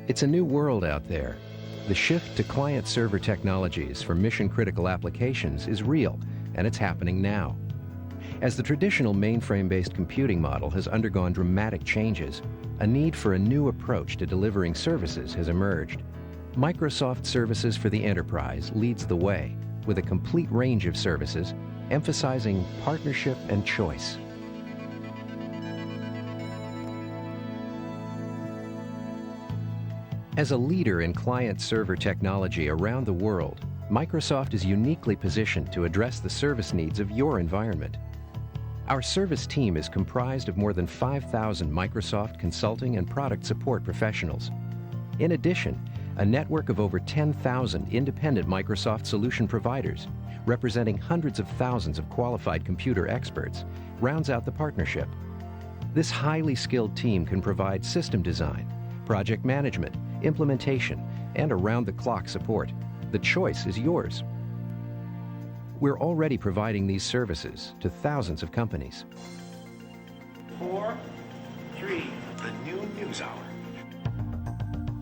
It's a new world out there. The shift to client-server technologies for mission-critical applications is real, and it's happening now. As the traditional mainframe-based computing model has undergone dramatic changes, a need for a new approach to delivering services has emerged. Microsoft Services for the Enterprise leads the way with a complete range of services, emphasizing partnership and choice. As a leader in client-server technology around the world, Microsoft is uniquely positioned to address the service needs of your environment. Our service team is comprised of more than 5,000 Microsoft consulting and product support professionals. In addition, a network of over 10,000 independent Microsoft solution providers, representing hundreds of thousands of qualified computer experts, rounds out the partnership. This highly skilled team can provide system design, project management, implementation, and around-the-clock support. The choice is yours. We're already providing these services to thousands of companies. 4, 3, the new news hour.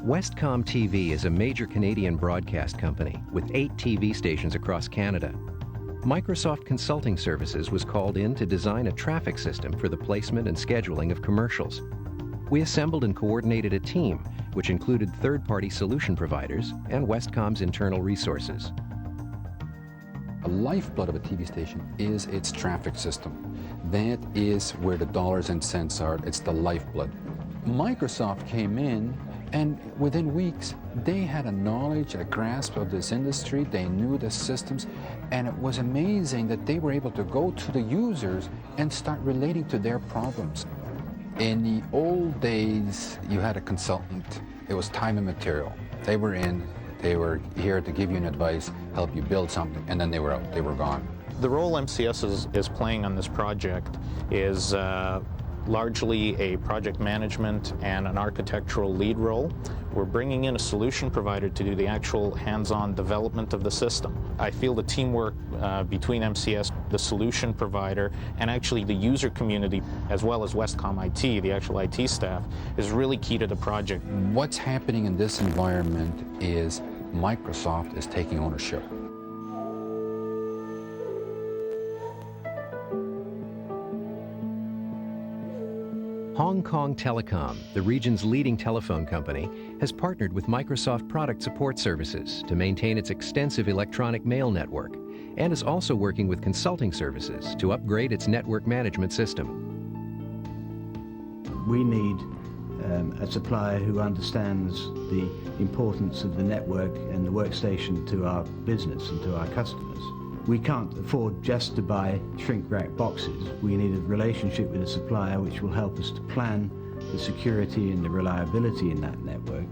Westcom TV is a major Canadian broadcast company with 8 TV stations across Canada. Microsoft Consulting Services was called in to design a traffic system for the placement and scheduling of commercials. We assembled and coordinated a team which included third-party solution providers and Westcom's internal resources. The lifeblood of a TV station is its traffic system. That is where the dollars and cents are. It's the lifeblood. Microsoft came in, and within weeks, they had a knowledge, a grasp of this industry. They knew the systems, and it was amazing that they were able to go to the users and start relating to their problems. In the old days, you had a consultant. It was time and material. They were in, they were here to give you an advice, help you build something, and then they were out, they were gone. The role MCS is playing on this project is largely a project management and an architectural lead role. We're bringing in a solution provider to do the actual hands-on development of the system. I feel the teamwork between MCS, the solution provider, and actually the user community, as well as Westcom IT, the actual IT staff, is really key to the project. What's happening in this environment is Microsoft is taking ownership. Hong Kong Telecom, the region's leading telephone company, has partnered with Microsoft Product Support Services to maintain its extensive electronic mail network, and is also working with consulting services to upgrade its network management system. We need a supplier who understands the importance of the network and the workstation to our business and to our customers. We can't afford just to buy shrink-wrap boxes. We need a relationship with a supplier which will help us to plan the security and the reliability in that network.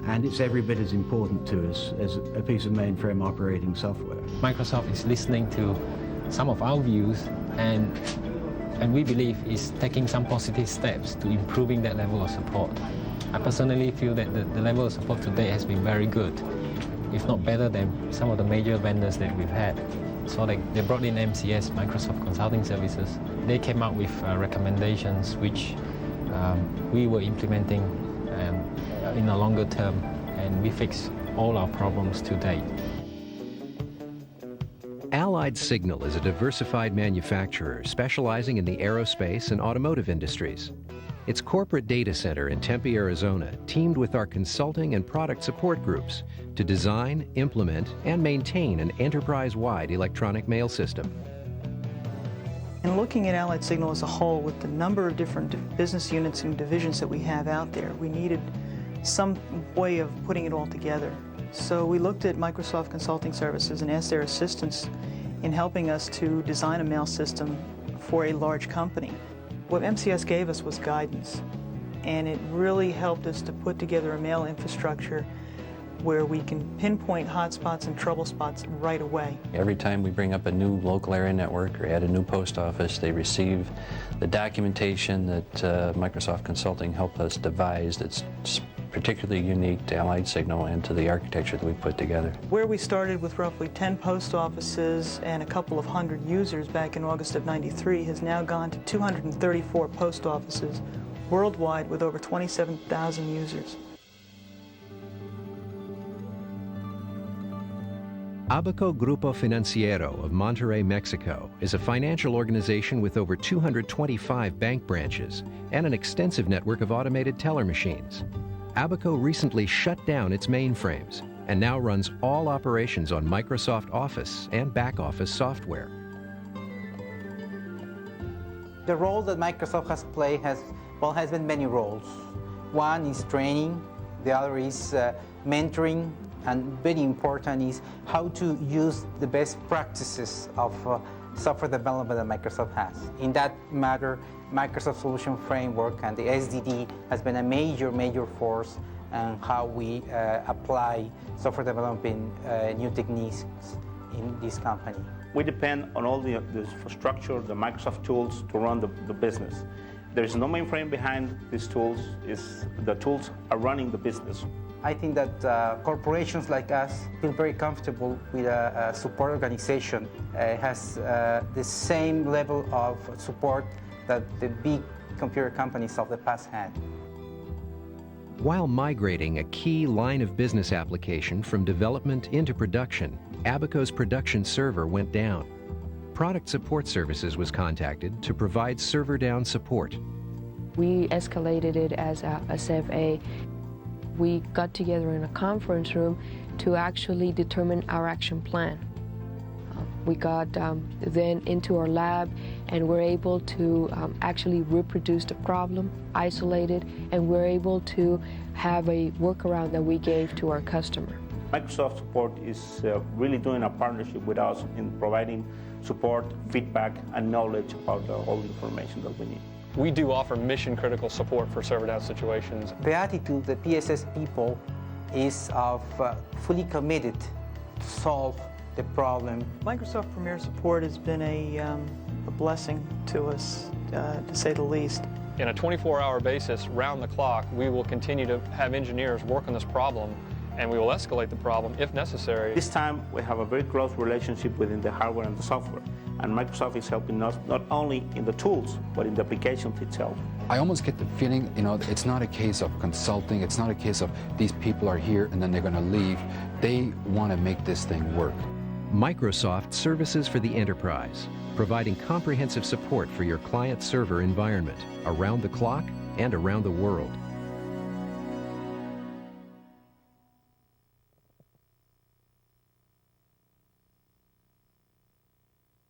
And it's every bit as important to us as a piece of mainframe operating software. Microsoft is listening to some of our views, and we believe is taking some positive steps to improving that level of support. I personally feel that the level of support today has been very good, if not better than some of the major vendors that we've had. So they brought in MCS, Microsoft Consulting Services. They came out with recommendations which we were implementing in a longer term, and we fixed all our problems to date. Allied Signal is a diversified manufacturer specializing in the aerospace and automotive industries. Its corporate data center in Tempe, Arizona, teamed with our consulting and product support groups to design, implement, and maintain an enterprise-wide electronic mail system. And looking at Allied Signal as a whole, with the number of different business units and divisions that we have out there, we needed some way of putting it all together. So we looked at Microsoft Consulting Services and asked their assistance in helping us to design a mail system for a large company. What MCS gave us was guidance, and it really helped us to put together a mail infrastructure where we can pinpoint hotspots and trouble spots right away. Every time we bring up a new local area network or add a new post office, they receive the documentation that Microsoft Consulting helped us devise that's particularly unique to Allied Signal and to the architecture that we put together. Where we started with roughly 10 post offices and a couple of hundred users back in August of '93 has now gone to 234 post offices worldwide with over 27,000 users. Abaco Grupo Financiero of Monterrey, Mexico is a financial organization with over 225 bank branches and an extensive network of automated teller machines. Abaco recently shut down its mainframes and now runs all operations on Microsoft Office and back-office software. The role that Microsoft has played has been many roles. One is training, the other is mentoring, and very important is how to use the best practices of software development that Microsoft has. In that matter, Microsoft Solution Framework and the SDD has been a major force in how we apply software development new techniques in this company. We depend on all the infrastructure, the Microsoft tools to run the business. There is no mainframe behind these tools. The tools are running the business. I think that corporations like us feel very comfortable with a support organization. It has the same level of support that the big computer companies of the past had. While migrating a key line of business application from development into production, Abaco's production server went down. Product Support Services was contacted to provide server down support. We escalated it as a CFA. We got together in a conference room to actually determine our action plan. We got then into our lab and were able to actually reproduce the problem, isolate it, and we're able to have a workaround that we gave to our customer. Microsoft Support is really doing a partnership with us in providing support, feedback, and knowledge about all the information that we need. We do offer mission-critical support for server down situations. The attitude the PSS people is of fully committed to solve the problem. Microsoft Premier Support has been a blessing to us, to say the least. In a 24-hour basis, round the clock, we will continue to have engineers work on this problem, and we will escalate the problem if necessary. This time, we have a very close relationship within the hardware and the software, and Microsoft is helping us not only in the tools, but in the applications itself. I almost get the feeling, it's not a case of consulting, it's not a case of these people are here and then they're going to leave. They want to make this thing work. Microsoft Services for the Enterprise, providing comprehensive support for your client server environment around the clock and around the world.